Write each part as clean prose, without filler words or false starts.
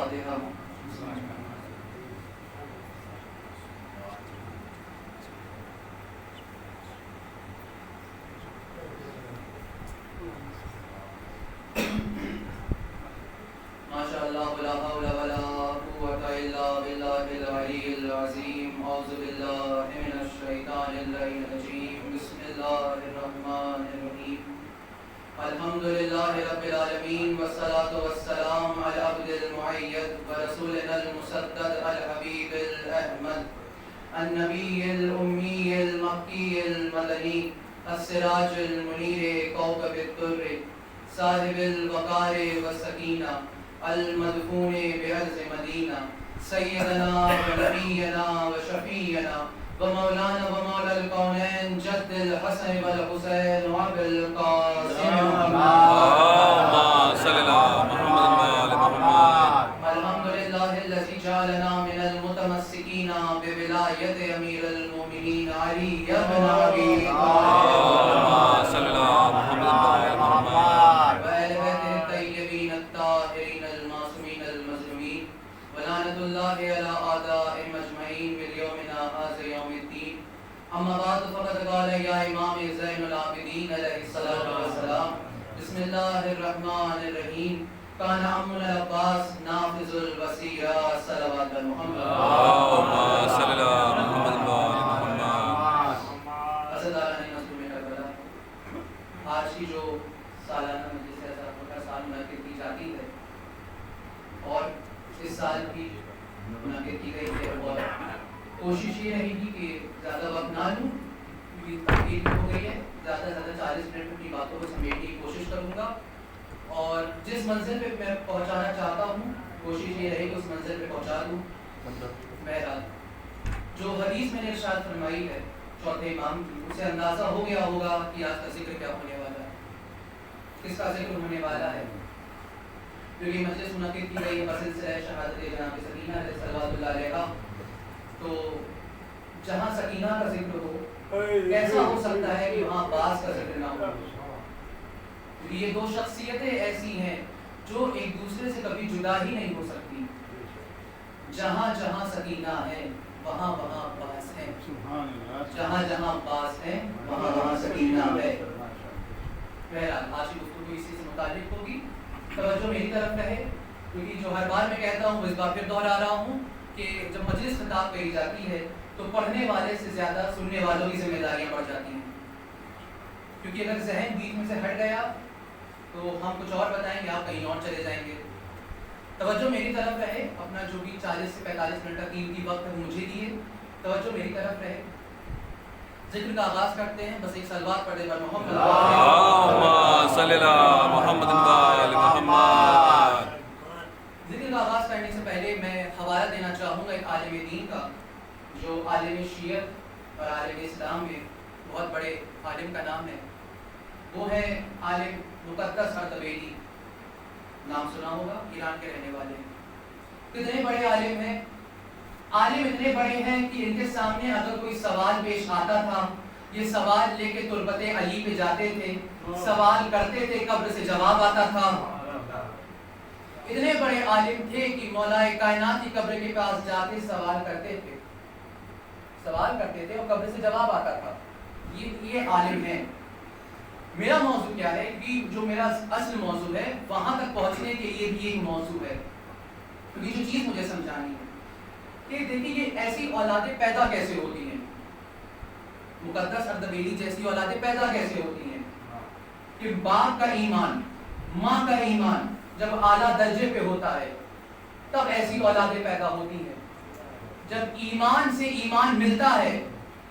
فاتحہ. ماشاء اللہ لا حول ولا قوة الا باللہ العلی العظیم. اعوذ باللہ من الشیطان اللعین الرجیم. بسم اللہ الرحمن الرحیم. الحمد للہ رب العالمین والصلاة والسلام علی عبد المعید ورسولنا المصدد الحبیب الاحمد النبی الامی المکی المدنی السراج المنیر کوكب الدر صاحب الوقار والسکینہ المدفون بأرض مدینہ سیدنا و نبینا و شفیعنا و مولانا و مولا الکونین جد الحسن والحسین و ابی القاسم اللهم صل على محمد وآل محمد. الحمدللہ الذی جعلنا من المتمسکین بولایت امیر المؤمنین علی بن ابی طالب. اللهم صل على محمد وآل محمد. وآل بیتہ الطیبین الطاہرین المعصومین المظلومین ولعنۃ اللہ علی اعدائهم اجمعین بالیومنا هذا یوم الدین. اما بعد فقد قال یا امام زین العابدین علیہ الصلاۃ والسلام بسم اللہ الرحمن الرحیم. کان عمنا العباس نافذ الوصیہ صلوات محمد. اللهم صل على محمد وآل محمد. اسداللہ نے نظم میں کربلا. آج کی جو سالانہ مجلس اساتذہ کا سال منعقد کی جاتی ہے اور اس سال کی منعقد کی گئی ہے اور کوشش یہ رہے گی کہ زیادہ وقت نہ لوں کیونکہ تاخیر ہو گئی ہے. زیادہ سے زیادہ 40 منٹ اپنی باتوں کو سمیٹنے کی کوشش کروں گا اور جس منزل پہ میں پہنچانا چاہتا ہوں کوشش یہ رہے کہ اس منزل پہ پہنچا دوں. بہرحال جو حدیث میں نے ارشاد فرمائی ہے چوتھے امام کی اسے اندازہ ہو گیا ہوگا کہ آج کا ذکر کیا ہونے والا ہے, کس کا ذکر ہونے والا ہے. کیونکہ مجلس منعقد کی گئی ہے بسلسلہ شہادت جناب سکینہ صلوات اللہ علیہا, تو جہاں سکینہ کا ذکر ہو ایسا ہو سکتا ہے کہ وہاں عباس کا ذکر نہ ہو. یہ دو شخصیتیں ایسی ہیں جو ایک دوسرے سے کبھی جدا ہی نہیں ہو سکتی. جہاں جہاں سکینہ ہے وہاں وہاں عباس ہے, جہاں جہاں عباس ہے وہاں وہاں سکینہ ہے. بہرحال آج کی گفتگو اسی سے متعلق ہوگی. توجہ میری طرف رہے کیونکہ جو ہر بار میں کہتا ہوں اس بار پھر دوہرا رہا ہوں کہ جب مجلس خطاب کہی جاتی ہے تو پڑھنے والے سے زیادہ سننے والوں کی ذمہ داریاں بڑھ جاتی ہیں. کیونکہ اگر ذہن بیچ میں سے ہٹ گیا تو ہم کچھ اور بتائیں گے, آپ کہیں اور چلے جائیں گے. توجہ میری طرف رہے. اپنا جو بھی 40 سے 45 منٹ کا قیمتی وقت ہے مجھے دیے. توجہ میری طرف رہے. ذکر کا آغاز کرتے ہیں. بس ایک صلوات پڑھ دے بر محمد. اللهم صل على محمد وآل محمد. ذکر کا آغاز کرنے سے پہلے میں حوالہ دینا چاہوں گا ایک عالم دین کا جو عالم شیعت اور عالم اسلام میں بہت بڑے عالم کا نام ہے. وہ ہے عالم مقدس اردبیلی. نام سنا ہوگا, ایران کے رہنے والے ہیں. کتنے بڑے عالم ہیں. عالم اتنے بڑے ہیں کہ ان کے سامنے اگر کوئی سوال پیش آتا تھا یہ سوال لے کے تربت علی پہ جاتے تھے, سوال کرتے تھے, قبر سے جواب آتا تھا. اتنے بڑے عالم تھے کہ مولا کائنات کی قبر کے پاس جا کے سوال کرتے تھے اور قبر سے جواب آتا تھا. یہ عالم ہے. میرا موضوع کیا ہے کہ جو میرا اصل موضوع ہے وہاں تک پہنچنے کے لیے بھی ایک موضوع ہے. کیونکہ جو چیز مجھے سمجھانی ہے کہ دیکھیے یہ ایسی اولادیں پیدا کیسے ہوتی ہیں, مقدس اردبیلی جیسی اولادیں پیدا کیسے ہوتی ہیں کہ باپ کا ایمان, ماں کا ایمان جب اعلیٰ درجے پہ ہوتا ہے تب ایسی اولادیں پیدا ہوتی ہیں. جب ایمان سے ایمان ملتا ہے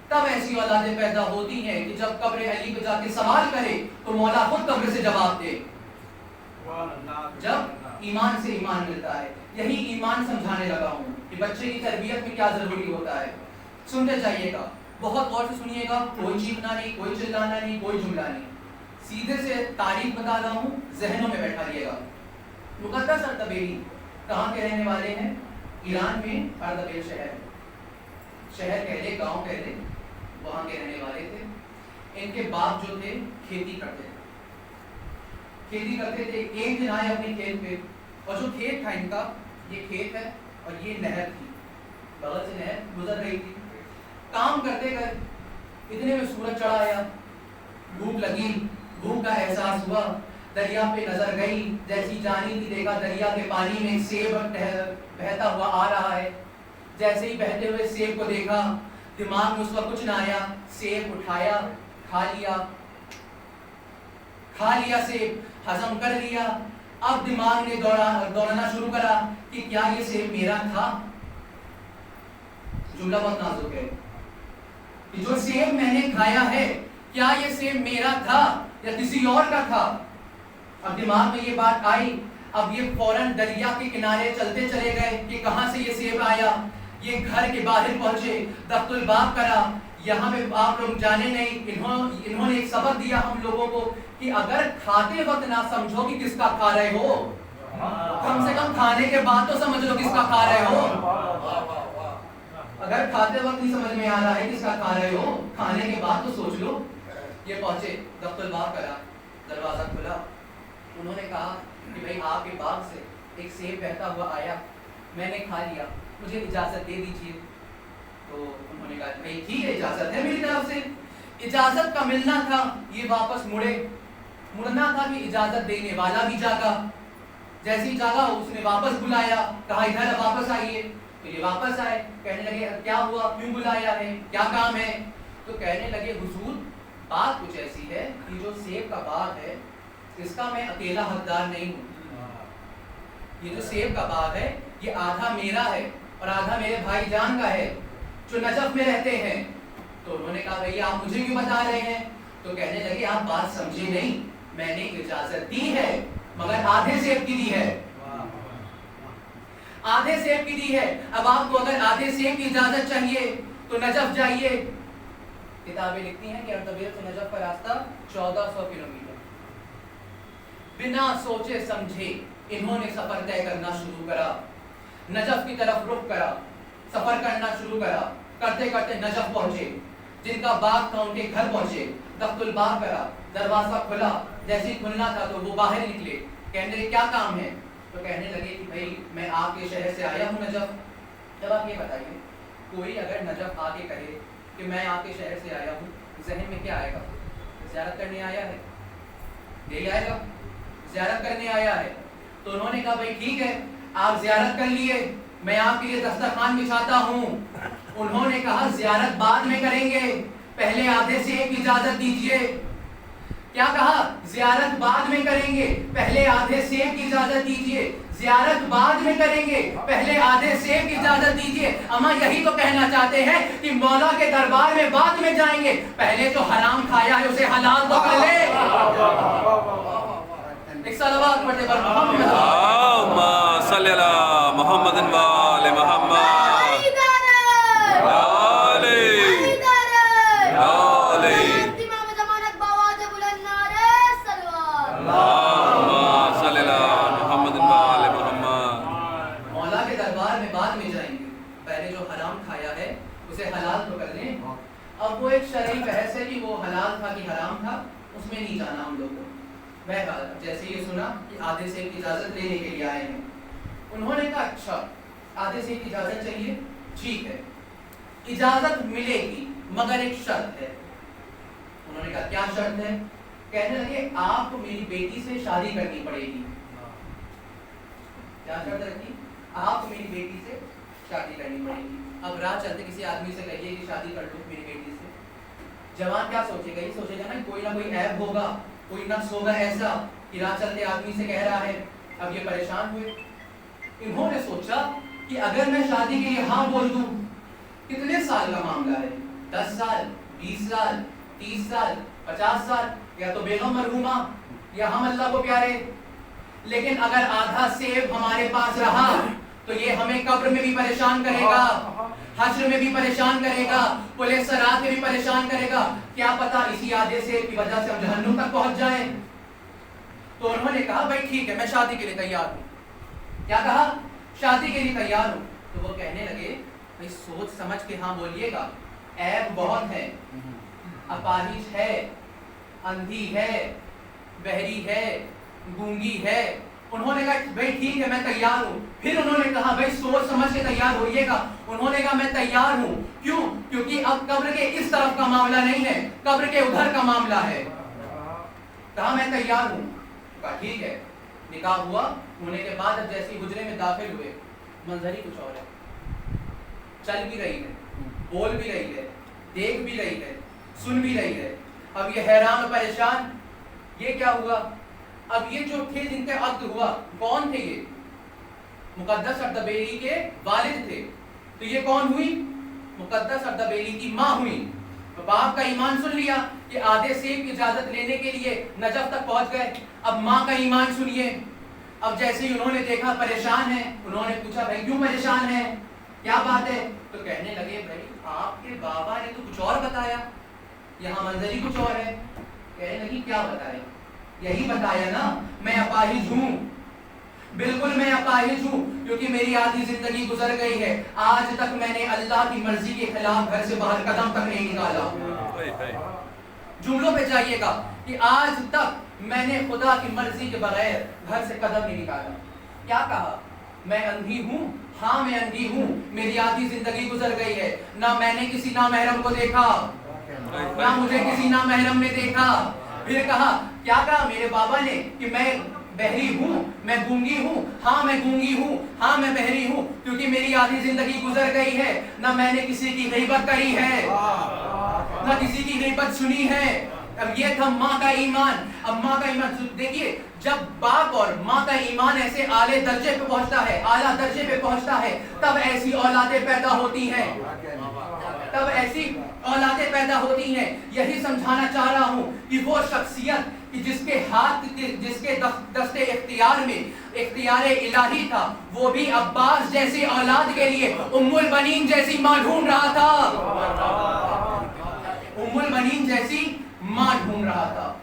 تب ایسی اولادیں پیدا ہوتی ہیں کہ جب قبر علی پہ جا کے سوال کرے تو مولا خود قبر سے جواب دے. جب ایمان سے ایمان ملتا ہے. یہی ایمان سمجھانے لگا ہوں کہ بچے کی تربیت میں کیا ضروری ہوتا ہے. سنتے جائیے گا, بہت غور سے سنیے گا. کوئی چیخنا نہیں, کوئی چلانا نہیں, کوئی جملہ نہیں. سیدھے سے تاریخ بتا رہا ہوں, ذہنوں میں بیٹھا لیے گا. مقدس اردبیلی کہاں کے رہنے والے ہیں؟ ایران میں اردبیل شہر کہہ لے, گاؤں کہہ لے, وہاں کے رہنے والے تھے. ان کے باپ جو تھے کھیتی کرتے تھے. ایک دن آئے اپنے کھیت پہ اور جو کھیت تھا ان کا یہ کھیت ہے اور یہ نہر تھی، بغل سے نہر گزر رہی تھی. کام کرتے گئے، اتنے میں سورج چڑھا آیا، بھوک لگی، بھوک کا احساس ہوا، دریا پہ نظر گئی، جیسی جانی تھی دیکھا دریا کے پانی میں سیب بہتا ہوا آ رہا ہے. جیسے ہی بہتے ہوئے سیب کو دیکھا، دماغ میں اس وقت کچھ نہ آیا، سیب اٹھایا، کھا لیا سیب، ہضم کر لیا. اب دماغ نے دوڑنا شروع کرا کہ کیا یہ سیب میرا تھا؟ جملہ بہت نازک ہے کہ جو سیب میں نے کھایا ہے کیا یہ سیب میرا تھا یا کسی اور کا تھا؟ اب دماغ میں یہ بات آئی. اب یہ فوراً دریا کے کنارے چلتے چلے گئے کہ کہاں سے یہ سیب آیا. یہ گھر کے باہر پہنچے، دخت الباب کرا. یہاں پہ آپ لوگ جانے نہیں، انہوں نے ایک سبق دیا ہم لوگوں کو کہ اگر کھاتے وقت نہ سمجھو کہ کس کا کھا رہے ہو، کم سے کم کھانے کے بعد تو سمجھ لو کس کا کھا رہے ہو. اگر کھاتے وقت نہیں سمجھ میں آ رہا ہے کس کا کھا رہے ہو، کھانے کے بعد تو سوچ لو. یہ پہنچے، دخت الباب کرا، دروازہ کھلا. انہوں نے کہا کہ بھائی آپ کے باغ سے ایک سیب بہتا ہوا آیا، میں نے کھا لیا، مجھے اجازت دے دیجیے. تو انہوں نے کہا بھائی ٹھیک ہے، اجازت ہے میری طرف سے. اجازت کا ملنا تھا، یہ واپس مڑنا تھا کہ اجازت دینے والا بھی جاگا. جیسے ہی جاگا اس نے واپس بلایا، کہا ادھر واپس آئیے. تو یہ واپس آئے، کہنے لگے کیا ہوا، کیوں بلایا ہے، کیا کام ہے؟ تو کہنے لگے حضور بات کچھ ایسی ہے کہ جو سیب کا باغ ہے اس کا میں اکیلا حقدار نہیں ہوں. یہ جو سیب کا باغ ہے یہ آدھا میرا ہے اور آدھا میرے بھائی جان کا ہے جو نجف میں رہتے ہیں. تو انہوں نے کہا بھئی آپ مجھے کیوں بتا رہے ہیں؟ تو کہنے لگے آپ بات سمجھے نہیں، میں نے اجازت دی ہے مگر آدھے سیب کی دی ہے، آدھے سیب کی دی ہے. اب آپ کو اگر آدھے سیب کی اجازت چاہیے تو نجف جائیے. کتابیں لکھتی ہیں کہ اردبیل سے نجف کا راستہ 1400 کلومیٹر. بنا سوچے سمجھے انہوں نے سفر طے کرنا شروع کرا، نجف کی طرف رخ کرا، سفر کرنا شروع کرا. کرتے کرتے نجف پہنچے، جن کا باغ تھا ان کے گھر پہنچے. دخت الباب کرا، دروازہ کھلا. جیسے ہی کھلنا تھا تو وہ باہر نکلے. کہنے لگے کیا کام ہے؟ تو کہنے لگے کہ بھائی میں آپ کے شہر سے آیا ہوں نجف. جب آپ یہ بتائیے کوئی اگر نجف آ کے کہے کہ میں آپ کے شہر سے آیا ہوں، ذہن میں کیا آئے گا؟ زیارت کرنے آیا ہے، یہی آئے گا، زیارت کرنے آیا ہے. تو انہوں نے کہا بھائی ٹھیک ہے آپ زیارت کر لیے، میں آپ کے لیے دسترخوان بچھاتا ہوں. انہوں نے کہا زیارت بعد میں کریں گے، پہلے آدھے سیب کی اجازت دیجیے. کیا کہا؟ زیارت بعد میں کریں گے، پہلے آدھے سیب کی اجازت دیجیے. زیارت بعد میں کریں گے، پہلے آدھے سیب کی اجازت دیجیے. اما یہی تو کہنا چاہتے ہیں کہ مولا کے دربار میں بعد میں جائیں گے، پہلے جو حرام کھایا ہے اسے حلال تو کر لے. ایک صلوات پڑھتے پر محمد اللہم صلی علی محمد و آل محمد. اب وہ ایک شرعی بحث ہے کہ وہ حلال تھا کہ حرام تھا، اس میں نہیں جانا ہم لوگ کو. بہرحال جیسے یہ سنا کہ آدھے سیب کی اجازت لینے کے لیے آئے ہیں. انہوں نے کہا اچھا آدھے سیب کی اجازت چاہیے، ٹھیک ہے اجازت ملے گی مگر ایک شرط ہے. انہوں نے کہا کیا شرط ہے؟ کہنے لگے آپ کو میری بیٹی سے شادی کرنی پڑے گی. کیا شرط رکھی؟ آپ کو میری بیٹی سے شادی کرنی پڑے گی. اب راہ چلتے کسی آدمی سے کہیے کہ شادی کر لو میری بیٹی سے، جوان کیا سوچے گا؟ یہ سوچے گا نا کوئی نہ کوئی عیب ہوگا، کوئی نقص ہوگا ایسا کہ راہ چلتے آدمی سے کہہ رہا ہے. اب یہ پریشان ہوئے. انہوں نے سوچا کہ اگر میں شادی کے لیے ہاں بول دوں، کتنے سال کا معاملہ ہے؟ 10 سال، 20 سال، 30 سال، 50 سال، یا تو بیگم مرحومہ یا ہم اللہ کو پیارے. لیکن اگر آدھا سیب ہمارے پاس رہا تو یہ ہمیں قبر میں بھی پریشان کرے گا، حشر میں بھی پریشان کرے گا، پولیس سرات میں بھی پریشان کرے گا. کیا پتا اسی آدھے سیب کی وجہ سے ہم جہنم تک پہنچ جائیں. تو انہوں نے کہا بھائی ٹھیک ہے میں شادی کے لیے تیار ہوں. کیا کہا؟ شادی کے لیے تیار ہوں. تو وہ کہنے لگے بھائی سوچ سمجھ کے ہاں بولیے گا، عیب بہت ہے، اپاہج ہے، اندھی ہے، بہری ہے، گونگی ہے، انہوں نے کہا بھائی ٹھیک ہے میں تیار ہوں. پھر انہوں نے کہا بھائی سوچ سمجھ کے تیار ہوئیے گا. انہوں نے کہا میں تیار ہوں. کیوں؟ کیونکہ اب قبر کے اس طرف کا معاملہ نہیں ہے, قبر کے ادھر کا معاملہ ہے. کہا میں تیار ہوں. کہا ٹھیک ہے. نکاح ہوا. ہونے کے بعد اب جیسے حجرے میں داخل ہوئے, منظر ہی کچھ اور ہے. چل بھی رہی ہے, بول بھی رہی ہے, دیکھ بھی رہی ہے, سن بھی رہی ہے. اب یہ حیران و پریشان, یہ کیا ہوا؟ اب یہ جو تھے جن کا عقد ہوا, کون تھے یہ؟ مقدس اردبیلی کے والد تھے. تو یہ کون ہوئی؟ مقدس اردبیلی کی ماں ہوئی. تو باپ کا ایمان سن لیا کہ آدھے سیب کی اجازت لینے کے لیے نجف تک پہنچ گئے. اب ماں کا ایمان سنیے. اب جیسے ہی انہوں نے دیکھا پریشان ہے, انہوں نے پوچھا بھائی کیوں پریشان ہے, کیا بات ہے؟ تو کہنے لگے بھائی آپ کے بابا نے تو کچھ اور بتایا, یہاں منظر ہی کچھ اور ہے. کہنے لگی کیا بتایا؟ یہی بتایا نا میں اپاہج ہوں. بالکل میں اپاہج ہوں, کیونکہ میری آدھی زندگی گزر گئی ہے. آج تک میں نے اللہ کی مرضی کے خلاف گھر سے باہر قدم تک نہیں نکالا. جملوں پہ جائیے گا کہ آج تک میں نے خدا کی مرضی کے بغیر گھر سے قدم نہیں نکالا. کیا کہا؟ میں اندھی ہوں. ہاں میں اندھی ہوں, میری آدھی زندگی گزر گئی ہے. نہ میں نے کسی نامحرم کو دیکھا, نہ مجھے کسی نامحرم نے دیکھا. پھر کہا کیا کہا میرے بابا نے کہ میں بہری ہوں, میں گونگی ہوں. ہاں میں گونگی ہوں, ہاں میں بہری ہوں, کیونکہ میری آدھی زندگی گزر گئی ہے. نہ میں نے کسی کی غیبت کری ہے, نہ کسی کی غیبت سنی ہے. اب یہ تھا ماں کا ایمان. اب ماں کا ایمان دیکھیے, جب باپ اور ماں کا ایمان ایسے اعلی درجے پہ پہنچتا ہے, اعلیٰ درجے پہ پہنچتا ہے, تب ایسی اولادیں پیدا ہوتی ہیں, تب ایسی اولادیں پیدا ہوتی ہیں. یہی سمجھانا چاہ رہا ہوں کہ وہ شخصیت کہ جس کے ہاتھ, جس کے دستے اختیار میں اختیار الہی تھا, وہ بھی عباس جیسی اولاد کے لیے ام البنین جیسی ماں ڈھونڈ رہا تھا. ام البنین جیسی ماں ڈھونڈ رہا تھا.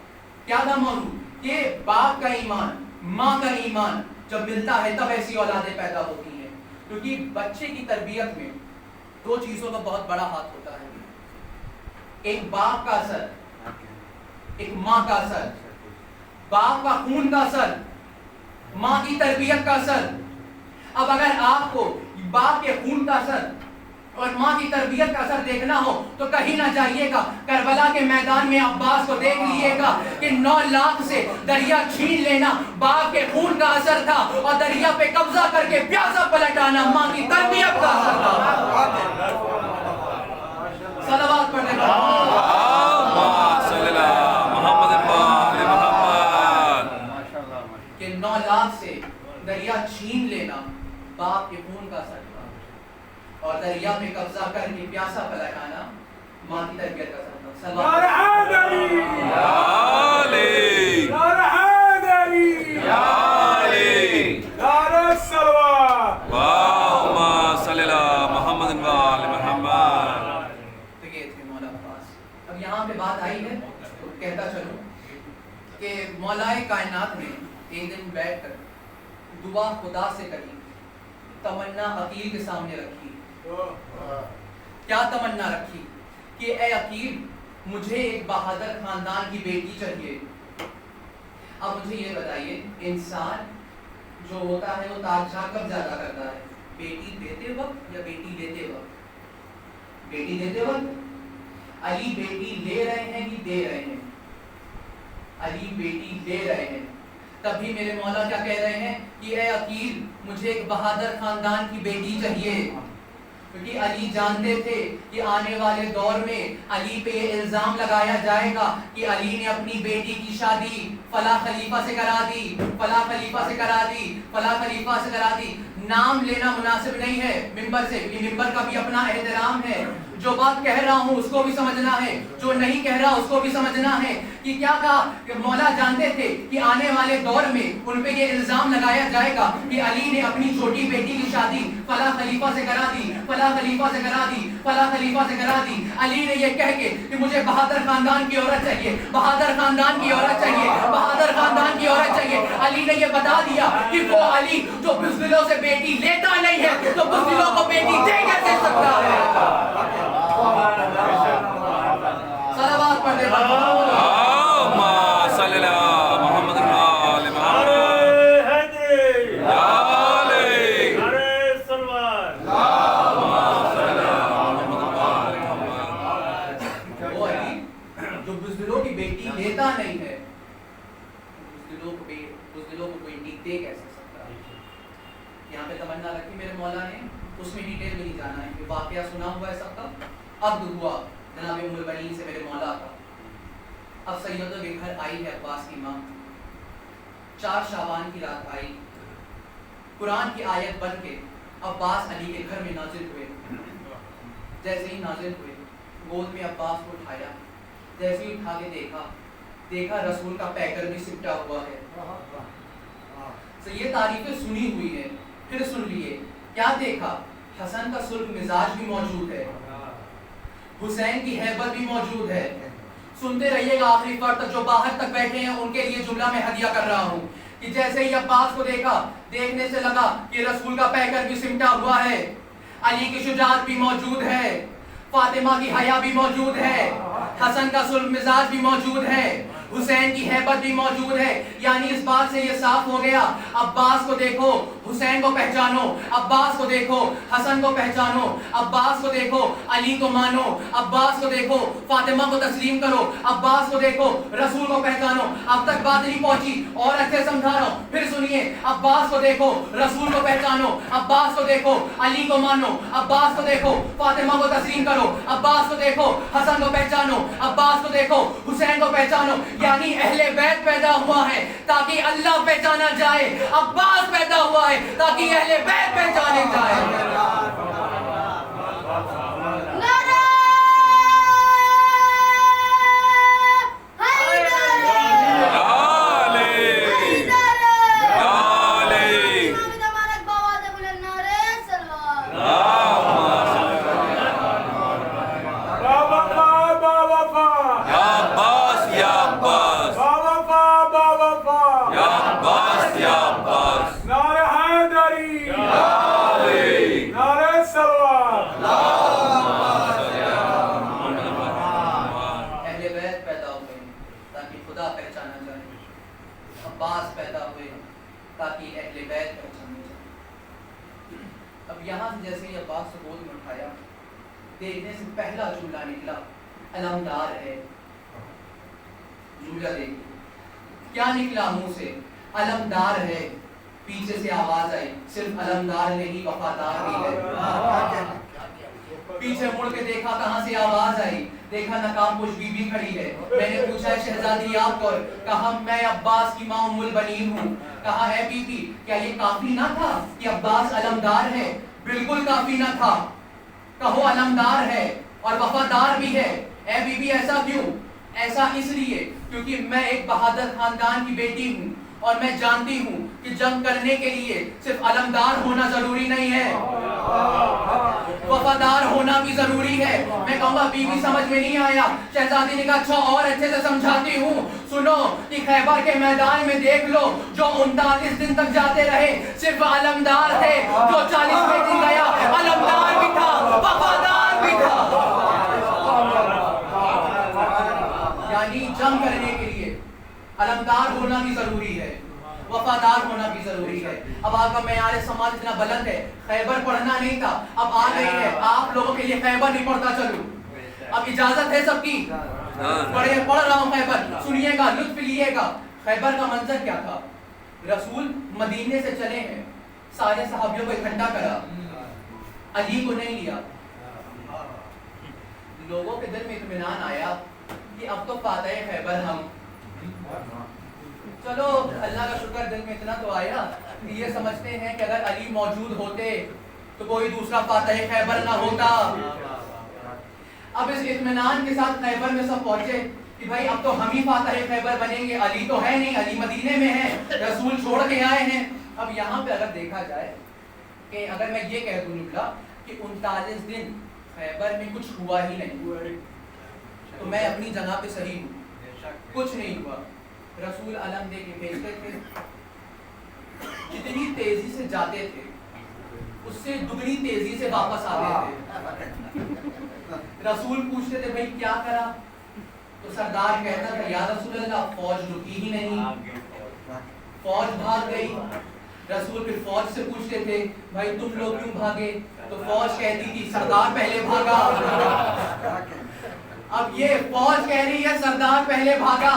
کیا تھا موضوع؟ کہ باپ کا ایمان, ماں کا ایمان جب ملتا ہے تب ایسی اولادیں پیدا ہوتی ہیں. کیونکہ بچے کی تربیت میں دو چیزوں کا بہت بڑا ہاتھ ہوتا ہے. ایک باپ کا اثر, ایک ماں کا اثر. باپ کا خون کا اثر, ماں کی تربیت کا اثر. اب اگر آپ کو باپ کے خون کا اثر اور ماں کی تربیت کا اثر دیکھنا ہو تو کہیں نہ جائیے گا, کربلا کے میدان میں عباس کو دیکھ لیجیے گا کہ 9 لاکھ سے دریا چھین لینا باپ کے خون کا اثر تھا, اور دریا پہ قبضہ کر کے پیاسا پلٹانا ماں کی تربیت کا اثر تھا. صلوات پڑھنے کہ 9 لاکھ سے دریا چھین لینا باپ کے خون کا اثر تھا, اور دریا میں قبضہ کر کے پیاسا پلٹانا ماں کی تربیت کا اثر تھا. اب یہاں پہ بات آئی ہے تو کہتا چلوں کہ مولائے کائنات نے ایک دن بیٹھ کر دعا خدا سے کری, تمنا عقیل کے سامنے رکھی. کیا تمنا رکھی؟ کہ اے عقیل مجھے ایک بہادر خاندان کی بیٹی چاہیے. اب مجھے یہ بتائیے, انسان جو ہوتا ہے وہ تاج جھاگ کب زیادہ کرتا ہے, بیٹی دیتے وقت یا بیٹی لیتے وقت؟ بیٹی دیتے وقت. علی بیٹی لے رہے ہیں کہ دے رہے ہیں؟ علی بیٹی لے رہے ہیں. تبھی میرے مولا کیا کہہ رہے ہیں کہ اے عقیل مجھے ایک بہادر خاندان کی بیٹی چاہیے. کیونکہ علی جانتے تھے کہ آنے والے دور میں علی پہ یہ الزام لگایا جائے گا کہ علی نے اپنی بیٹی کی شادی فلاں خلیفہ سے کرا دی, فلاں خلیفہ سے کرا دی, فلاں خلیفہ سے کرا دی. نام لینا مناسب نہیں ہے ممبر سے, ممبر کا بھی اپنا احترام ہے. جو بات کہہ رہا ہوں اس کو بھی سمجھنا ہے, جو نہیں کہہ رہا اس کو بھی سمجھنا ہے. کہ کیا کہا کہ مولا جانتے تھے کہ آنے والے دور میں ان پہ یہ الزام لگایا جائے گا کہ علی نے اپنی چھوٹی بیٹی کی شادی فلاں خلیفہ سے کرا دی, فلاں خلیفہ سے کرا دی, فلاں خلیفہ سے کرا دی. علی نے یہ کہہ کے کہ مجھے بہادر خاندان کی عورت چاہیے, بہادر خاندان کی عورت چاہیے, بہادر خاندان کی عورت چاہیے. علی نے یہ بتا دیا کہ وہ علی جو بزدلوں سے بیٹی لیتا نہیں ہے تو بزدلوں کو بیٹی دے کیسے سکتا ہے. صلوات پڑھتے محمد بزدلوں کو کوئی دے کیسے سکتا ہے. یہاں پہ تمنا رکھی میرے مولا نے, اس میں ڈیٹیل میں نہیں جانا ہے. یہ واقعہ سنا ہوا ہے سب کا. عقد ہوا جناب ام البنین سے میرے مولا کا. اب سیدوں کے گھر آئی ہے عباس کی ماں. 4 شعبان کی رات آئی. قرآن کی آیت بن کے عباس علی کے گھر میں نازل ہوئے. جیسے ہی نازل ہوئے گود میں عباس کو اٹھایا. جیسے ہی اٹھا کے دیکھا رسول کا پیکر بھی سمٹا ہوا ہے. تو یہ تعریفیں سنی ہوئی ہے, پھر سن لیے کیا دیکھا. حسن کا سرخ مزاج بھی موجود ہے, حسین کی ہیبت بھی موجود ہے. سنتے رہیے گا آخری فرد تک, جو باہر تک بیٹھے ہیں ان کے لیے جملہ میں ہدیہ کر رہا ہوں کہ جیسے ہی عباس کو دیکھا, دیکھنے سے لگا کہ رسول کا پیکر بھی سمٹا ہوا ہے, علی کی شجاعت بھی موجود ہے, فاطمہ کی حیا بھی موجود ہے, حسن کا سرخ مزاج بھی موجود ہے, حسین کی ہیبت بھی موجود ہے. یعنی اس بات سے یہ صاف ہو گیا عباس کو دیکھو حسین کو پہچانو, عباس کو دیکھو حسن کو پہچانو, عباس کو دیکھو علی کو مانو, عباس کو دیکھو فاطمہ کو تسلیم کرو, عباس کو دیکھو رسول کو پہچانو. اب تک بات نہیں پہنچی اور اچھے سمجھا رہا ہوں, پھر سنیے. عباس کو دیکھو رسول کو پہچانو, عباس کو دیکھو علی کو مانو, عباس کو دیکھو فاطمہ کو تسلیم کرو, عباس کو دیکھو حسن کو پہچانو, عباس کو دیکھو حسین کو پہچانو. یعنی اہل بیت پیدا ہوا ہے تاکہ اللہ پہچانا جائے, عباس پیدا ہوا ہے تاکہ اہل بیت پہچانے جائے. عباس پیدا ہوئے تاکہ اہل بیت پہچانے جائیں. اب یہاں سے جیسے ہی عباس کو گود میں اٹھایا, دیکھنے سے پہلا جملہ نکلا علمدار ہے. جملہ دیکھیے کیا نکلا منہ سے, علمدار ہے. پیچھے سے آواز آئی صرف علمدار نہیں وفادار بھی ہے. پیچھے مڑ کے دیکھا کہاں سے آواز آئی, دیکھا نقاب پوش بی بی کھڑی ہے. میں نے پوچھا شہزادی آپ کون, کہا میں عباس کی ماں ام البنین ہوں. کہا ہے بی بی کیا یہ کافی نہ تھا کہ عباس علمدار ہے؟ بالکل کافی نہ تھا. کہو علمدار ہے اور وفادار بھی ہے. اے بی بی ایسا کیوں؟ ایسا اس لیے کیونکہ میں ایک بہادر خاندان کی بیٹی ہوں اور میں جانتی ہوں کہ جنگ کرنے کے لیے صرف علمدار ہونا ضروری نہیں ہے, وفادار ہونا بھی ضروری ہے. میں کہوں گا بی بی سمجھ میں نہیں آیا. شہزادی نے کہا اچھا اور اچھے سے سمجھاتی ہوں. سنو کہ خیبر کے میدان میں دیکھ لو جو 39 دن تک جاتے رہے صرف علمدار تھے. جو 40ویں دن گیا علمدار بھی تھا وفادار بھی تھا. یعنی جنگ کرنے کے لیے علمدار ہونا بھی ضروری ہے, وفادار ہونا بھی ضروری ہے. اب آپ کا معیار سماج اتنا بلند ہے, خیبر پڑھنا نہیں تھا اب آ گئی ہے. آپ لوگوں کے لیے خیبر نہیں پڑھتا چلوں. اب اجازت ہے سب کی, پڑھ رہا ہوں خیبر, سنیے گا لطف لیے گا. خیبر کا منظر کیا تھا, رسول مدینے سے چلے ہیں, سارے صحابیوں کو اکٹھا کرا, علی کو نہیں لیا. لوگوں کے دل میں اطمینان آیا کہ اب تو فاتح خیبر ہم. چلو اللہ کا شکر دل میں اتنا تو آیا کہ یہ سمجھتے ہیں کہ اگر علی موجود ہوتے تو کوئی دوسرا فاتح خیبر نہ ہوتا. اب اس اطمینان کے ساتھ خیبر میں سب پہنچے کہ بھائی اب تو ہم ہی فاتح خیبر بنیں گے, علی تو ہے نہیں, علی مدینے میں ہے, رسول چھوڑ کے آئے ہیں. اب یہاں پہ اگر دیکھا جائے کہ اگر میں یہ کہہ دوں نکلا کہ 39 دن خیبر میں کچھ ہوا ہی نہیں تو میں اپنی جگہ پہ صحیح ہوں. کچھ نہیں ہوا. رسول علم دے کے بھیجتے تھے, جتنی تیزی سے جاتے تھے اس سے دگنی تیزی سے واپس آتے تھے. رسول پوچھتے تھے بھائی کیا کرا, تو سردار کہتا تھا یا رسول اللہ فوج رکی ہی نہیں, فوج بھاگ گئی. رسول پھر فوج سے پوچھتے تھے بھائی تم لوگ کیوں بھاگے, تو فوج کہتی تھی سردار پہلے بھاگا. اب یہ فوج کہہ رہی ہے سردار پہلے بھاگا.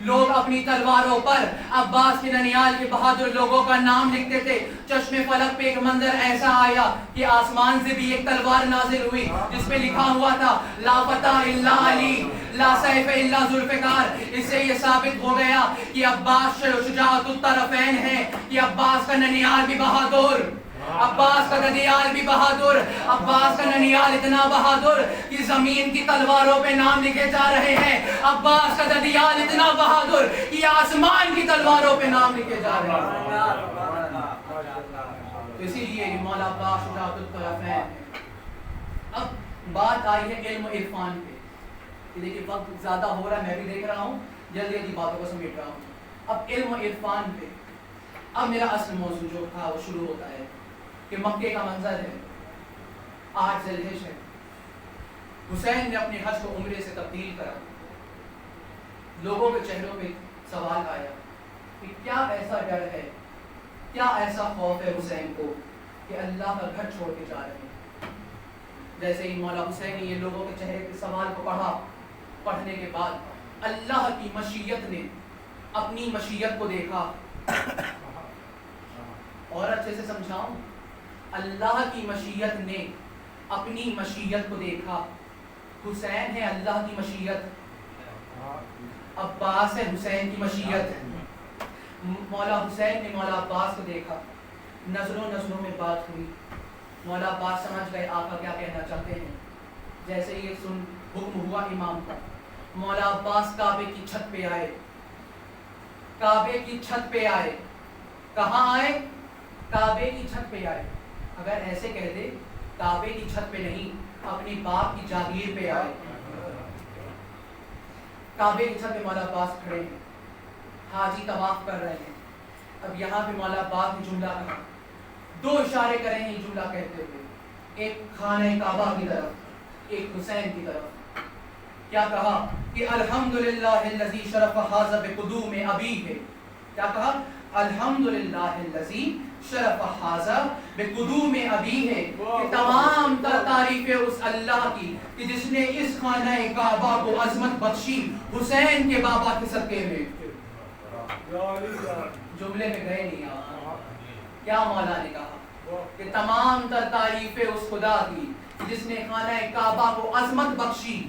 لوگ اپنی تلواروں پر عباس کے ننیال کے بہادر لوگوں کا نام لکھتے تھے. چشم فلک پہ ایک منظر ایسا آیا کہ آسمان سے بھی ایک تلوار نازل ہوئی جس پہ لکھا ہوا تھا لا فتح الا علی لا سیف الا ذوالفقار. اس سے یہ ثابت ہو گیا کہ عباس شجاعت الطرفین ہے, کہ عباس کا ننیال بھی بہادر, عباس کا ننیال بھی بہادر, عباس کا ننیال اتنا بہادر کہ زمین کی تلواروں پہ نام لکھے جا رہے ہیں. عباس کا ننیال اتنا بہادر کہ آسمان کی تلواروں پہ نام لکھے جا رہے ہیں. اسی لیے مولا عباس شجاعت الطرفین. اب بات آئی ہے علم و عرفان پہ. دیکھیے وقت زیادہ ہو رہا ہے, میں بھی دیکھ رہا ہوں, جلدی جلدی باتوں کو سمیٹ رہا ہوں. اب علم و عرفان پہ اب میرا اصل موضوع جو تھا وہ شروع ہوتا ہے کہ مکے کا منظر ہے, 8 ذی الحجہ ہے. حسین نے اپنے حج کو عمرے سے تبدیل کرا. لوگوں کے چہروں پہ سوال آیا کہ کیا ایسا ڈر ہے, کیا ایسا خوف ہے حسین کو کہ اللہ کا گھر چھوڑ کے جا رہے ہیں. جیسے ہی مولا حسین نے یہ لوگوں کے چہرے کے سوال کو پڑھا, پڑھنے کے بعد اللہ کی مشیت نے اپنی مشیت کو دیکھا. اور اچھے سے سمجھاؤں, اللہ کی مشیت نے اپنی مشیت کو دیکھا. حسین ہے اللہ کی مشیت, عباس ہے حسین کی مشیت. مولا حسین نے مولا عباس کو دیکھا, نظروں نظروں میں بات ہوئی. مولا عباس سمجھ گئے آقا کیا کہنا چاہتے ہیں. جیسے یہ سن حکم ہوا امام کا, مولا عباس کعبے کی چھت پہ آئے. کعبے کی چھت پہ آئے. کہاں آئے؟ کعبے کی چھت پہ آئے. اگر ایسے کہہ دے کعبے کی چھت پہ نہیں, اپنی باپ کی جاگیر پہ آئے. کعبے کی چھت پہ مولا عباس کھڑے ہیں, حاجی طواف کر رہے ہیں. اب یہاں پہ مولا عباس نے جملہ کہا, 2 اشارے کریں یہ جملہ کہتے ہوئے, ایک خانہ کعبہ کی طرف, ایک حسین کی طرف. کیا کہا کہ الحمدللہ الذی شرف ھذا بقدوم ابیہ. کیا کہا؟ الحمدللہ الذی شرف ھذا بقدوم ابیہ. کہ تمام تعریفیں اس اللہ کی کہ جس نے اس خانہ کعبہ کو عظمت بخشی حسین کے بابا کے صدقے میں. جملے میں گئے نہیں آپ. کیا مولا نے کہا کہ تمام تعریفیں اس خدا کی جس نے خانہ کعبہ کو عظمت بخشی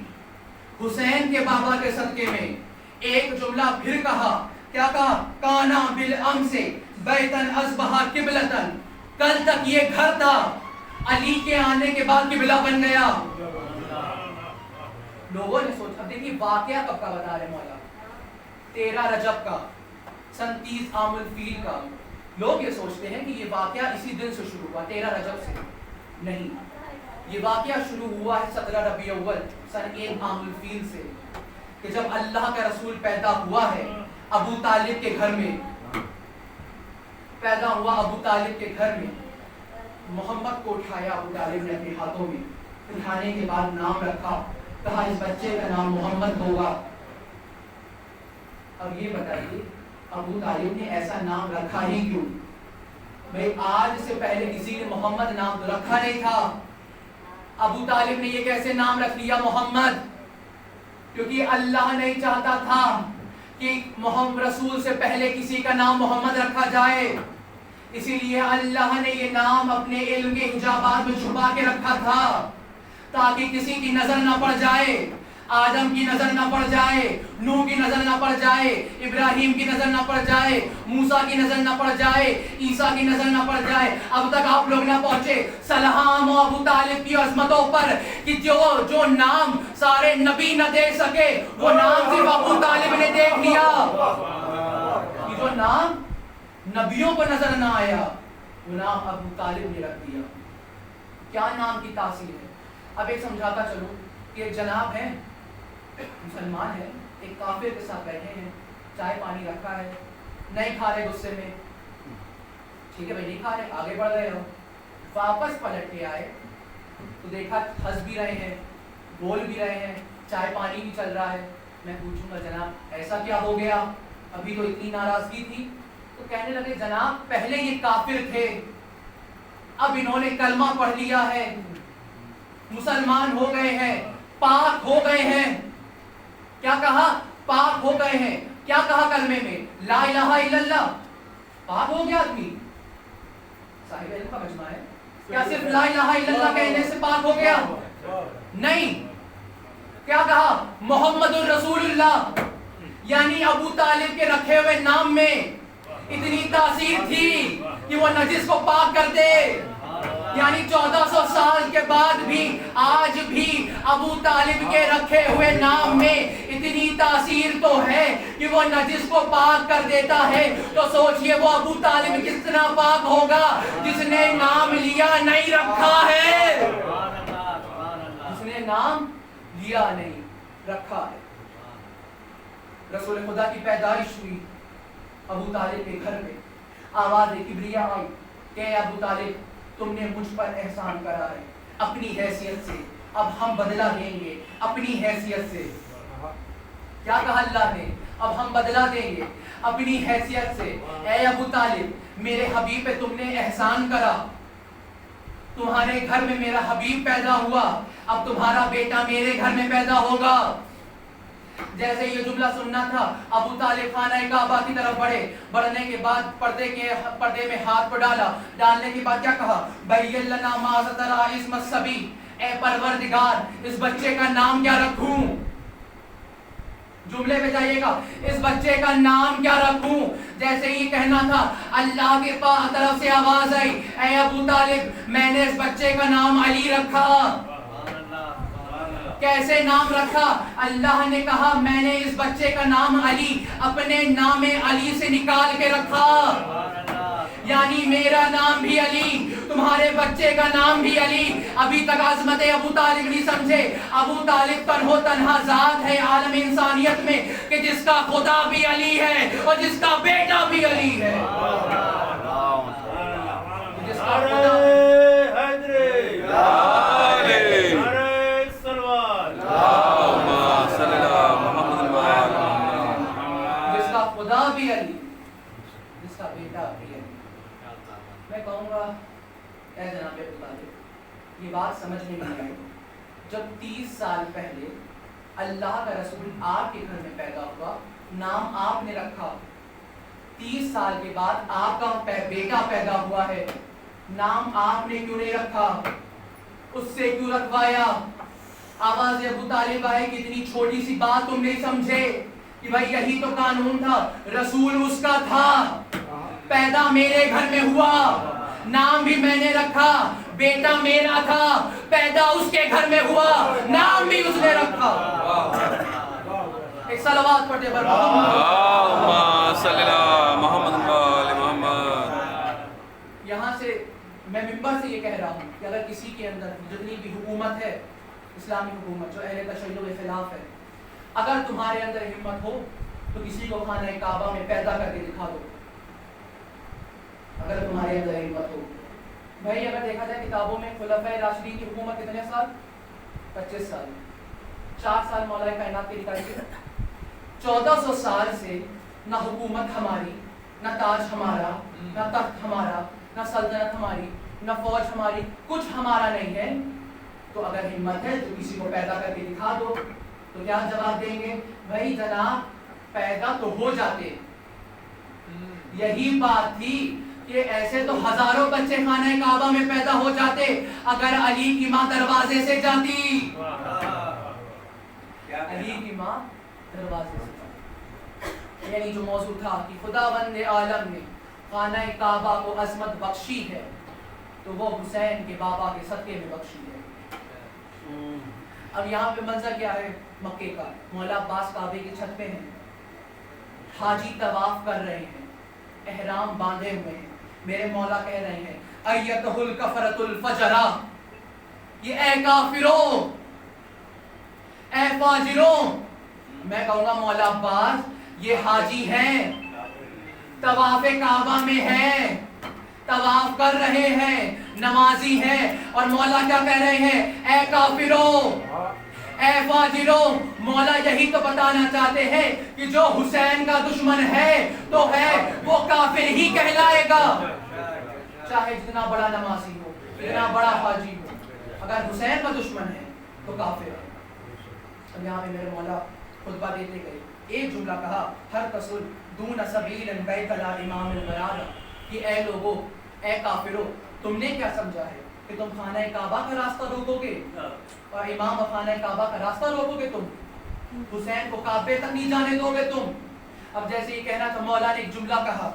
حسین کے بابا کے صدقے میں. ایک جملہ پھر کہا, کیا کہا؟ کانا بالامس بیتن اصبح قبلتن. کل تک یہ گھر تھا, علی کے آنے کے بعد قبلہ بن گیا. لوگوں نے سوچا, اب دیکھیے واقعہ کب کا بتا رہے مولا, 13 رجب کا, سن 30 عام الفیل کا. لوگ یہ سوچتے ہیں کہ یہ واقعہ اسی دن سے شروع ہوا, 13 رجب سے. نہیں, یہ واقعہ شروع ہوا ہے 17 ربیع اول سن 1 عام الفیل سے, کہ جب اللہ کا رسول پیدا ہوا ہے ابو طالب کے گھر میں. پیدا ہوا ابو طالب کے گھر میں. محمد کو اٹھایا ابو طالب نے اپنے ہاتھوں میں. اٹھانے کے بعد نام رکھا, کہا اس بچے کا نام محمد ہوگا. اب یہ بتائیے ابو طالب نے ایسا نام رکھا ہی کیوں؟ بھئی آج سے پہلے کسی نے محمد نام تو رکھا نہیں تھا. ابو طالب نے یہ کیسے نام رکھ لیا محمد؟ کیونکہ اللہ نہیں چاہتا تھا کہ محمد رسول سے پہلے کسی کا نام محمد رکھا جائے. اسی لیے اللہ نے یہ نام اپنے علم کے حجابات میں چھپا کے رکھا تھا تاکہ کسی کی نظر نہ پڑ جائے. آدم کی نظر نہ پڑ جائے, نوح کی نظر نہ پڑ جائے, ابراہیم کی نظر نہ پڑ جائے, موسیٰ کی نظر نہ پڑ جائے, عیسیٰ کی نظر نہ پڑ جائے. اب تک آپ لوگ نہ پہنچے سلام و ابو طالب کی عظمتوں پر کہ جو نام سارے نبی نہ دے سکے وہ نام صرف ابو طالب نے دیکھ لیا. کہ جو نام نبیوں کو نظر نہ آیا وہ نام ابو طالب نے رکھ دیا. کیا نام کی تاثیر ہے. اب ایک سمجھاتا چلوں کہ ایک جناب ہے, مسلمان ہے, ایک کافر کے ساتھ بیٹھے ہیں, چائے پانی رکھا ہے, نہیں کھا رہے غصے میں. ٹھیک ہے بھائی نہیں کھا رہے, آگے بڑھ رہے ہو. واپس پلٹ کے آئے تو دیکھا ہنس بھی رہے ہیں, بول بھی رہے ہیں, چائے پانی بھی چل رہا ہے. میں پوچھوں گا جناب ایسا کیا ہو گیا, ابھی تو اتنی ناراضگی تھی. تو کہنے لگے جناب پہلے یہ کافر تھے, اب انہوں نے کلمہ پڑھ لیا ہے, مسلمان ہو گئے ہیں, پاک ہو گئے ہیں. کیا کہا؟ پاک ہو گئے ہیں. کیا کہا کلمے میں؟ لا الہ الا اللہ، پاک ہو گیا آدمی؟ صاحب علم کا مجمع ہے، کیا صرف لا الہ الا اللہ کہنے سے پاک ہو گیا؟ نہیں، کیا کہا؟ محمد الرسول اللہ، یعنی ابو طالب کے رکھے ہوئے نام میں اتنی تاثیر تھی کہ وہ نجس کو پاک کر دے. یعنی 1400 سال کے بعد بھی آج بھی ابو طالب کے رکھے ہوئے نام میں اتنی تاثیر تو ہے کہ وہ نجس کو پاک کر دیتا ہے. تو سوچئے وہ ابو طالب کس طرح پاک ہوگا جس نے نام لیا نہیں رکھا ہے، جس نے نام لیا نہیں رکھا ہے. رسول خدا کی پیدائش ہوئی ابو طالب کے گھر میں. آواز کبریا آئی کہ اے ابو طالب تم نے مجھ پر احسان کرا ہے، اپنی حیثیت سے اب ہم بدلہ دیں گے. اپنی حیثیت سے کیا کہا اللہ نے؟ اب ہم بدلہ دیں گے اپنی حیثیت سے. اے ابو طالب میرے حبیب پہ تم نے احسان کرا، تمہارے گھر میں میرا حبیب پیدا ہوا، اب تمہارا بیٹا میرے گھر میں پیدا ہوگا. جیسے یہ جملہ سننا تھا، ابو طالب خانہ کعبہ کی طرف بڑھنے کے بعد پردے میں ہاتھ کو ڈالنے کے بعد کیا کہا؟ بین لنا ما سترا اسم الصبی، اے پروردگار اس بچے کا نام کیا رکھوں؟ جملے پہ جائیے گا، اس بچے کا نام کیا رکھوں؟ جیسے یہ کہنا تھا، اللہ کے طرف سے آواز آئی، اے ابو طالب میں نے اس بچے کا نام علی رکھا. کیسے نام رکھا؟ اللہ نے کہا میں نے اس بچے کا نام علی اپنے نام علی سے نکال کے رکھا. یعنی میرا نام بھی علی، تمہارے بچے کا نام بھی علی. ابھی تک عظمت ابو طالب نہیں سمجھے. ابو طالب تنہا ذات ہے عالم انسانیت میں کہ جس کا خدا بھی علی ہے اور جس کا بیٹا بھی علی ہے. جس کا خدا خدا بھی علی، جس کا بیٹا بھی علی. میں کہوں گا اے جناب ابو طالب یہ بات سمجھ میں نہیں آئی. جب 30 سال پہلے اللہ کا رسول آپ کے گھر میں پیدا ہوا، نام آپ نے رکھا. 30 سال کے بعد آپ کا بیٹا پیدا ہوا ہے، نام آپ نے کیوں نہیں رکھا؟ اس سے کیوں رکھوایا؟ آواز ابو طالب آئے کہ اتنی چھوٹی سی بات تم نہیں سمجھے کہ بھائی یہی تو قانون تھا. رسول اس کا تھا، پیدا میرے گھر میں ہوا، نام بھی میں نے رکھا. بیٹا میرا تھا، پیدا اس کے گھر میں ہوا، نام بھی اس نے رکھا. ایک صلوات پڑھتے پر یہاں سے میں منبر سے یہ کہہ رہا ہوں کہ اگر کسی کے اندر جتنی بھی حکومت ہے، اسلامی حکومت جو اہل تشیع کے خلاف ہے، اگر تمہارے اندر ہمت ہو تو کسی کو خانہ کعبہ میں پیدا کر کے دکھا دو. اگر تمہارے اندر ہمت ہو بھائی. اگر دیکھا جائے کتابوں میں خلفائے راشدین کی حکومت کتنے سال؟ 25 سال. 4 سال مولا کائنات کے نکالے. 1400 سال سے نہ حکومت ہماری، نہ تاج ہمارا، نہ تخت ہمارا، نہ سلطنت ہماری، نہ فوج ہماری، کچھ ہمارا نہیں ہے. تو اگر ہمت ہے تو کسی کو پیدا کر کے دکھا دو. تو کیا جواب دیں گے؟ بھائی جناب پیدا تو ہو جاتے. یہی بات تھی کہ ایسے تو ہزاروں بچے خانہ کعبہ میں پیدا ہو جاتے اگر علی کی ماں دروازے سے جاتی. علی کی ماں دروازے سے جاتی. یعنی جو موضوع تھا کہ خداوند عالم نے خانہ کعبہ کو عظمت بخشی ہے تو وہ حسین کے بابا کے صدقے میں بخشی ہے. اب یہاں پہ منظر کیا ہے؟ مکے کا. مولا عباس کعبے کی چھت پہ ہیں، حاجی طواف کر رہے ہیں، احرام باندھے ہوئے ہیں. میرے مولا کہہ رہے ہیں ایتہ الکفرۃ الفجرہ، یہ اے کافروں، اے فاجروں. میں کہوں گا مولا عباس یہ حاجی ہیں، طواف کعبہ میں ہیں، طواف کر رہے ہیں، نمازی ہیں، اور مولا کیا کہہ رہے ہیں؟ اے کافروں، اے فاجروں. مولا یہی تو بتانا چاہتے ہیں کہ جو حسین کا دشمن ہے تو ہے وہ کافر ہی کہلائے گا، چاہے جتنا بڑا نمازی ہو، جتنا بڑا حاجی ہو. اگر حسین کا دشمن ہے تو کافر ہے. اب یہاں پہ میرے مولا خطبہ دیتے گئے ایک جملہ کہا ہر تسل دون سبیل بیت لا امام المراد کہ اے لوگو، اے کافرو، تم نے کیا سمجھا ہے کہ تم خانہ کعبہ کا راستہ روکو گے اور امام خانہ کعبہ کا راستہ روکو گے؟ تم حسین کو کعبے تک نہیں جانے دو گے تم؟ اب جیسے یہ کہنا تھا، مولا نے ایک جملہ کہا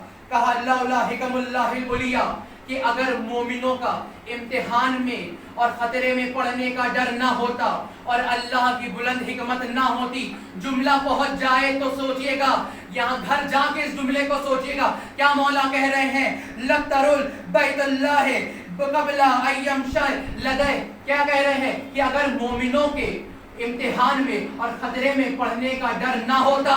لولا حکم اللہ العلیٰ کہ اگر مومنوں کا امتحان میں اور خطرے میں پڑنے کا ڈر نہ ہوتا اور اللہ کی بلند حکمت نہ ہوتی، جملہ پہنچ جائے تو سوچئے گا، یہاں گھر جا کے اس جملے کو سوچئے گا، کیا مولا کہہ رہے ہیں لَتَرُ بیت اللہ قبل ایم شاہ لدے، کیا کہہ رہے ہیں کہ اگر مومنوں کے امتحان میں اور خطرے میں پڑھنے کا ڈر نہ ہوتا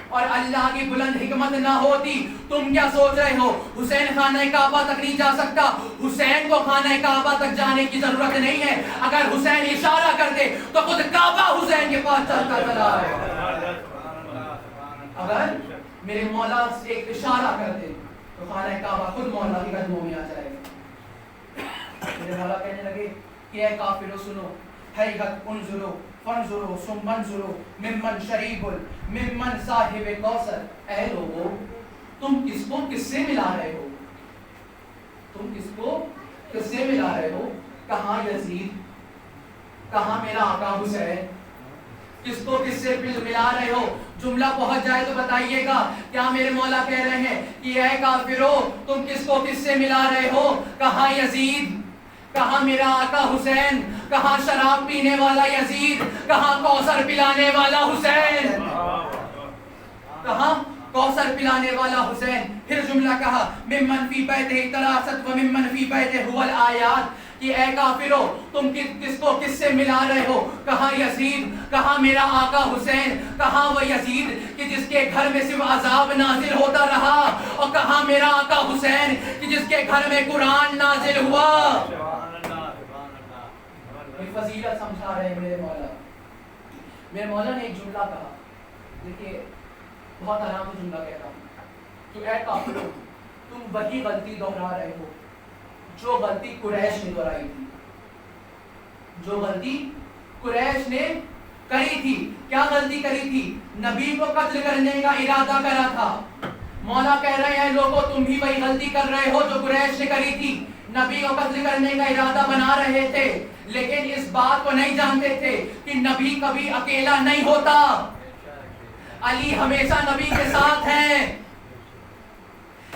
اور اللہ کی بلند حکمت نہ ہوتی، تم کیا سوچ رہے ہو حسین خانہ کعبہ تک نہیں جا سکتا؟ حسین کو خانہ کعبہ تک جانے کی ضرورت نہیں ہے، اگر حسین اشارہ کرتے تو خود کعبہ حسین کے پاس چلتا چلا ہے۔ اگر میرے مولا ایک اشارہ کرتے تو خانہ کعبہ خود مولا کے قدموں میں آ جائے گا۔ میرے مولا کہنے لگے کہ اے کافرو سنو، حیغت انظرو فانظرو ثم انظرو ممن شریب ممن صاحب کوثر، اے لوگو تم کس کو کس سے ملا رہے ہو؟ تم کس کو کس سے ملا رہے ہو؟ کہاں یزید، کہاں میرا آقا حسین؟ کس کو کس سے ملا رہے ہو؟ جملہ پہنچ جائے تو بتائیے گا۔ کیا میرے مولا کہہ رہے ہیں کہ اے کافرو تم کس کو کس سے ملا رہے ہو؟ کہاں یزید، کہاں میرا آقا حسین، کہاں شراب پینے والا یزید، کہاں کوثر پلانے والا حسین، کہاں کوثر پلانے والا حسین؟ پھر جملہ کہا ممن فی بیتہ تراست و ممن فی بیتہ هو الآیات کہ اے کافرو تم کس کو کس سے ملا رہے ہو؟ کہاں یزید، کہاں میرا آقا حسین، کہاں وہ یزید کہ جس کے گھر میں صرف عذاب نازل ہوتا رہا، اور کہاں میرا آقا حسین کہ جس کے گھر میں قرآن نازل ہوا۔ فضیلت سمجھا رہے ہیں میرے مولا۔ میرے مولا نے ایک جملہ کہا، دیکھیے بہت آرام سے جملہ کہتا ہوں کہ اے کافرو تم وہی غلطی دہرا رہے ہو جو غلطی قریش نے دہرائی تھی، جو غلطی قریش نے کری تھی۔ کیا غلطی کری تھی؟ نبی کو قتل کرنے کا ارادہ کرا تھا۔ مولا کہہ رہے ہیں لوگوں تم بھی وہی غلطی کر رہے ہو جو قریش نے کری تھی، نبی کو قتل کرنے کا ارادہ بنا رہے تھے، لیکن اس بات کو نہیں جانتے تھے کہ نبی کبھی اکیلا نہیں ہوتا، علی ہمیشہ نبی کے ساتھ ہیں۔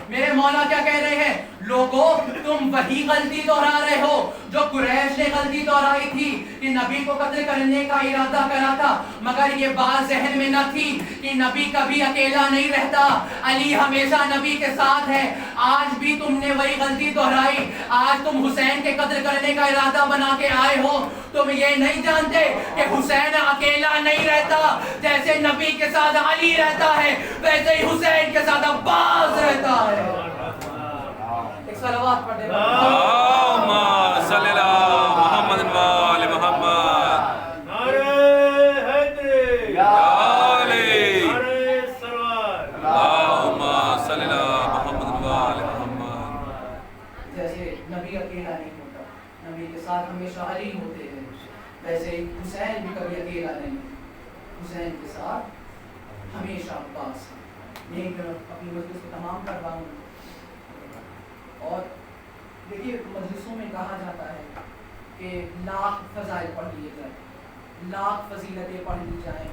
میرے مولا کیا کہہ رہے ہیں؟ لوگوں تم وہی غلطی دہرا رہے ہو جو قریش نے غلطی دہرائی تھی کہ نبی کو قتل کرنے کا ارادہ کرا تھا، مگر یہ بات ذہن میں نہ تھی کہ نبی کبھی اکیلا نہیں رہتا، علی ہمیشہ نبی کے ساتھ ہے۔ آج بھی تم نے وہی غلطی دہرائی، آج تم حسین کے قتل کرنے کا ارادہ بنا کے آئے ہو، تم یہ نہیں جانتے کہ حسین اکیلا نہیں رہتا، جیسے نبی کے ساتھ علی رہتا ہے ویسے ہی حسین کے ساتھ عباس رہتا ہے۔ ایک صلوات پڑھ دے اللہم صلی علی محمد و آل محمد۔ نعرہ حیدری، یا علی، نعرہ سرور، اللہم صلی علی محمد و آل محمد۔ جیسے نبی اکیلا نہیں ہوتا، نبی کے ساتھ ہمیشہ علی ہوتے ہیں، ویسے ہی حسین بھی کبھی اکیلا نہیں، حسین کے ساتھ ہمیشہ عباس۔ یہی میں اپنی مجلس کو تمام کر رہا ہوں۔ اور دیکھیے مجلسوں میں کہا جاتا ہے کہ لاکھ فضائل پڑھ لیے جائیں، لاکھ فضیلتیں پڑھ لی جائیں،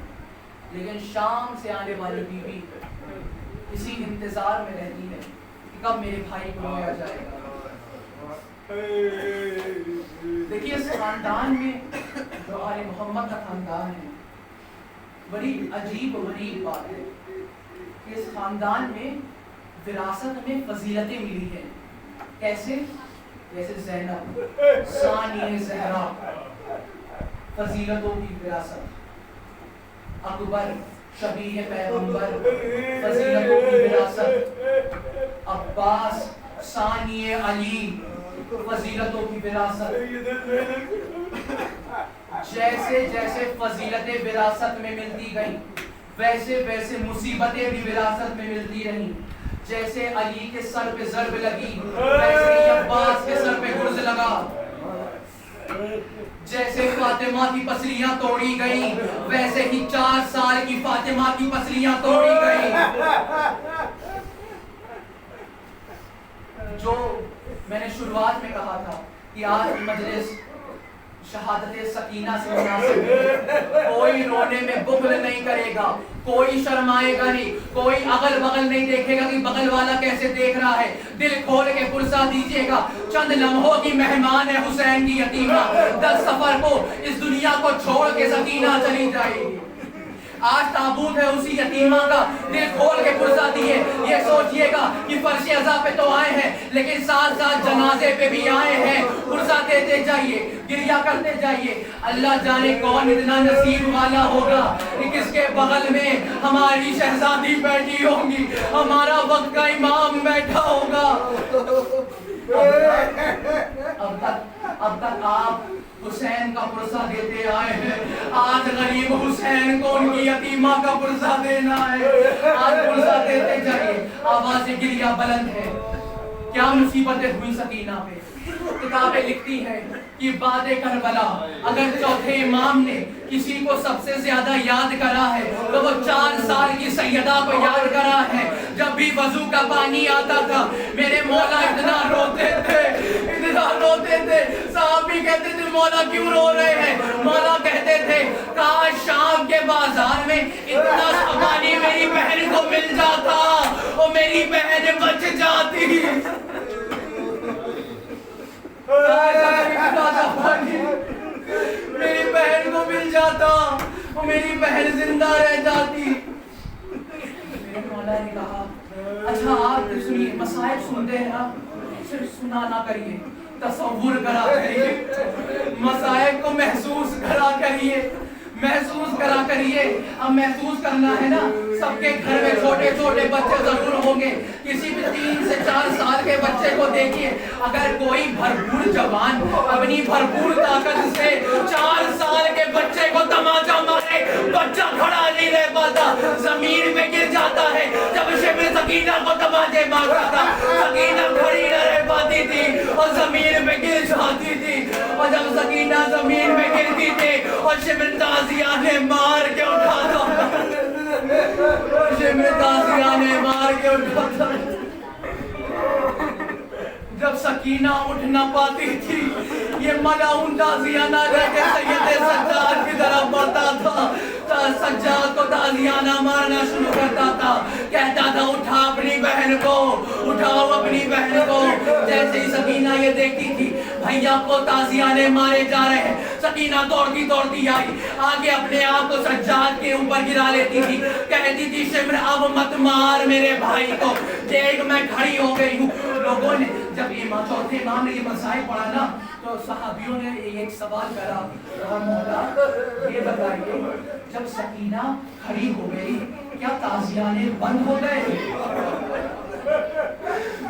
لیکن شام سے آنے والی بیوی اسی انتظار میں رہتی ہے کہ کب میرے بھائی کو رویا جائے گا۔ دیکھیے اس خاندان میں جو آل محمد کا خاندان ہے، بڑی عجیب و غریب بات ہے کہ اس خاندان میں وراثت میں فضیلتیں ملی ہیں۔ کیسے؟ جیسے زینب ثانی زہرا، فضیلتوں کی وراثت، اکبر شبیہ پیغمبر، فضیلتوں کی وراثت، عباس ثانی علی، فضیلتوں کی وراثت۔ جیسے جیسے فضیلتیں وراثت میں ملتی گئیں ویسے ویسے مصیبتیں بھی وراثت میں ملتی رہیں۔ جیسے علی کے سر پہ ضرب لگی ویسے ہی عباس کے سر پہ گرز لگا۔ جیسے فاطمہ کی پسلیاں توڑی گئیں ویسے ہی 4 سال کی فاطمہ کی پسلیاں توڑی گئیں. جو میں نے شروعات میں کہا تھا کہ آج مجلس شہادت سکینہ سے مناسب ہے. کوئی رونے میں بغل نہیں کرے گا, کوئی شرمائے گا نہیں, کوئی اگل بغل نہیں دیکھے گا کہ بغل والا کیسے دیکھ رہا ہے. دل کھول کے پرسہ دیجیے گا. چند لمحوں کی مہمان ہے حسین کی یتیمہ, 10 سفر کو اس دنیا کو چھوڑ کے سکینہ چلی جائے گی. آج تابوت ہے اسی یتیمہ کا, دل کھول کے پرسہ دیے. یہ سوچئے گا کہ فرش عزا پہ تو آئے ہیں لیکن ساتھ ساتھ جنازے پہ بھی آئے ہیں. پرسہ دیتے جائیے, گریہ کرتے جائیے. اللہ جانے کون اتنا نصیب والا ہوگا کہ کس کے بغل میں ہماری شہزادی بیٹھی ہوگی, ہمارا وقت کا امام بیٹھا ہوگا. اب تک آپ حسین کا پرسہ دیتے آئے ہیں, آج غریب حسین کو ان کی یتیمہ کا پرسہ دینا ہے. آج پرسہ دیتے جائیے. آواز گریہ بلند ہے. کیا مصیبتیں ہوئی سکینہ پہ. کتابیں لکھتی ہے کہ بعد کربلا اگر چوتھے امام نے کسی کو سب سے زیادہ یاد کرا ہے تو وہ 4 سال کی سیدہ کو یاد کرا ہے. جب بھی وضو کا پانی آتا تھا میرے مولا اتنا روتے تھے, اتنا روتے تھے. صحابی کہتے تھے مولا کیوں رو رہے ہیں؟ مولا کہتے تھے کاش شام کے بازار میں اتنا سا پانی میری بہن کو مل جاتا, وہ میری بہن بچ جاتی. میری بہن کو مل جاتا, وہ میری بہن زندہ رہ جاتی. میرے مولا نے کہا اچھا آپ سنیے, مصائب سنتے ہیں آپ, صرف سنا نہ کریے, تصور کرا کریے, مصائب کو محسوس کرا کریے, محسوس کرا کریے. اب محسوس کرنا ہے نا, سب کے گھر میں چھوٹے چھوٹے بچے ضرور ہوں گے. کسی بھی 3 سے 4 سال کے بچے کو دیکھیے, اگر کوئی بھرپور جوان اپنی بھرپور طاقت سے 4 سال کے بچے کو تماچا مارے, بچہ کھڑا نہیں رہ پاتا, زمین میں گر جاتا ہے. جب شبر سکینہ کو تماچے مارتا تھا سکینہ کھڑی نہ رہ پاتی تھی اور زمین میں گر جاتی تھی. اور جب سکینہ زمین میں گرتی تھی اور شبر تازیہ نے مار کے اٹھاتا, شبر تازیہ نے مار کے اٹھاتا. جب سکینہ اٹھ نہ پاتی تھی یہ ملعون تازیہ نہ رہ کے سید سجاد کی طرف بڑھتا تھا. سجاد کو تازیانہ مارنا شروع کرتا تھا, کہتا تھا اٹھا اپنی بہن کو, اٹھاؤ اپنی بہن کو. جیسے ہی سکینہ یہ دیکھتی تھی بھیا کو تازیانے مارے جا رہے ہیں, سکینہ دوڑتی دوڑتی آئی, آگے اپنے آپ کو سجاد کے اوپر گرا لیتی تھی. کہتی تھی شمر اب مت مار میرے بھائی کو, دیکھ میں کھڑی ہو گئی ہوں. لوگوں نے جب چوتھے امام نے یہ مسائل پڑھا نا تو صحابیوں نے ایک سوال کرا, مولا یہ بتائیے جب سکینہ کھڑی ہو گئی کیا تازیانے بند ہو گئے؟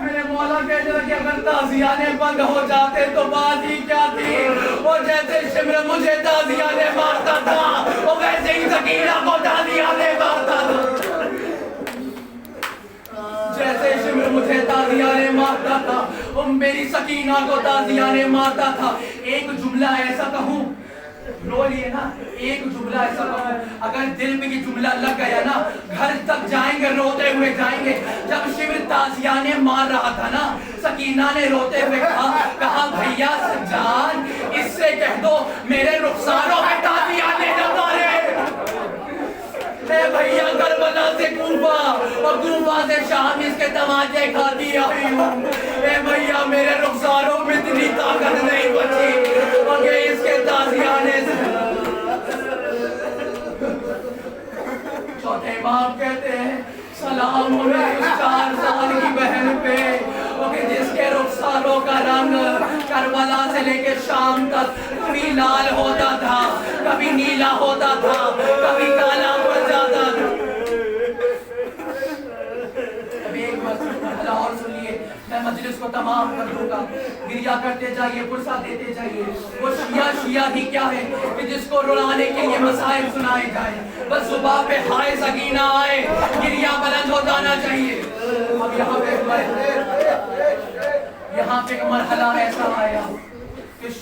میرے مولا کہتے ہیں کہ اگر تازیانے بند ہو جاتے تو بات ہی کیا تھی. اور جیسے شمر مجھے تازیانے مارتا تھا وہ ویسے ہی سکینہ کو تازیانے مارتا تھا. جیسے شمر مجھے تازیانے مارتا تھا وہ میری سکینہ کو تازیانے مارتا تھا. ایک جملہ ایسا کہوں, رو لیے نا, ایک جملہ ایسا کہوں اگر دل میں یہ جملہ لگ گیا نا گھر تک جائیں گے روتے ہوئے جائیں گے. جب شمر تازیانے مار رہا تھا نا سکینہ نے روتے ہوئے کہا بھیا سجاد اس سے کہہ دو میرے رخساروں میں تازیانے نہ مارے. اے بھیا کربلا سے کوفہ اور کوفہ سے شام اس کے تماچے کھاتی آئی ہوں. اے بھیا میرے رخساروں میں اتنی طاقت نہیں بچی مگر اس کے تازیانے سے. چوتھے امام کہتے ہیں سلام ہو میری اس 4 سال کی بہن پہ جس کے رخساروں کا رنگ کربلا سے لے کے شام تک کبھی لال ہوتا تھا, کبھی نیلا ہوتا تھا, کبھی کالا پڑ جاتا تھا. ابھی ایک مرحلہ اور سنیے, میں مجلس کو تمام کر دوں گا. گریہ کرتے جائیے, پرسہ دیتے جائیے. وہ شیعہ ہی کیا ہے کہ جس کو رلانے کے لیے مسائل سنائے جائیں, بس زبان پہ ہائے سکینہ آئے, گریہ بلند ہو جانا چاہیے. اب یہاں پہ ایک مرحلہ ایسا آیا کہ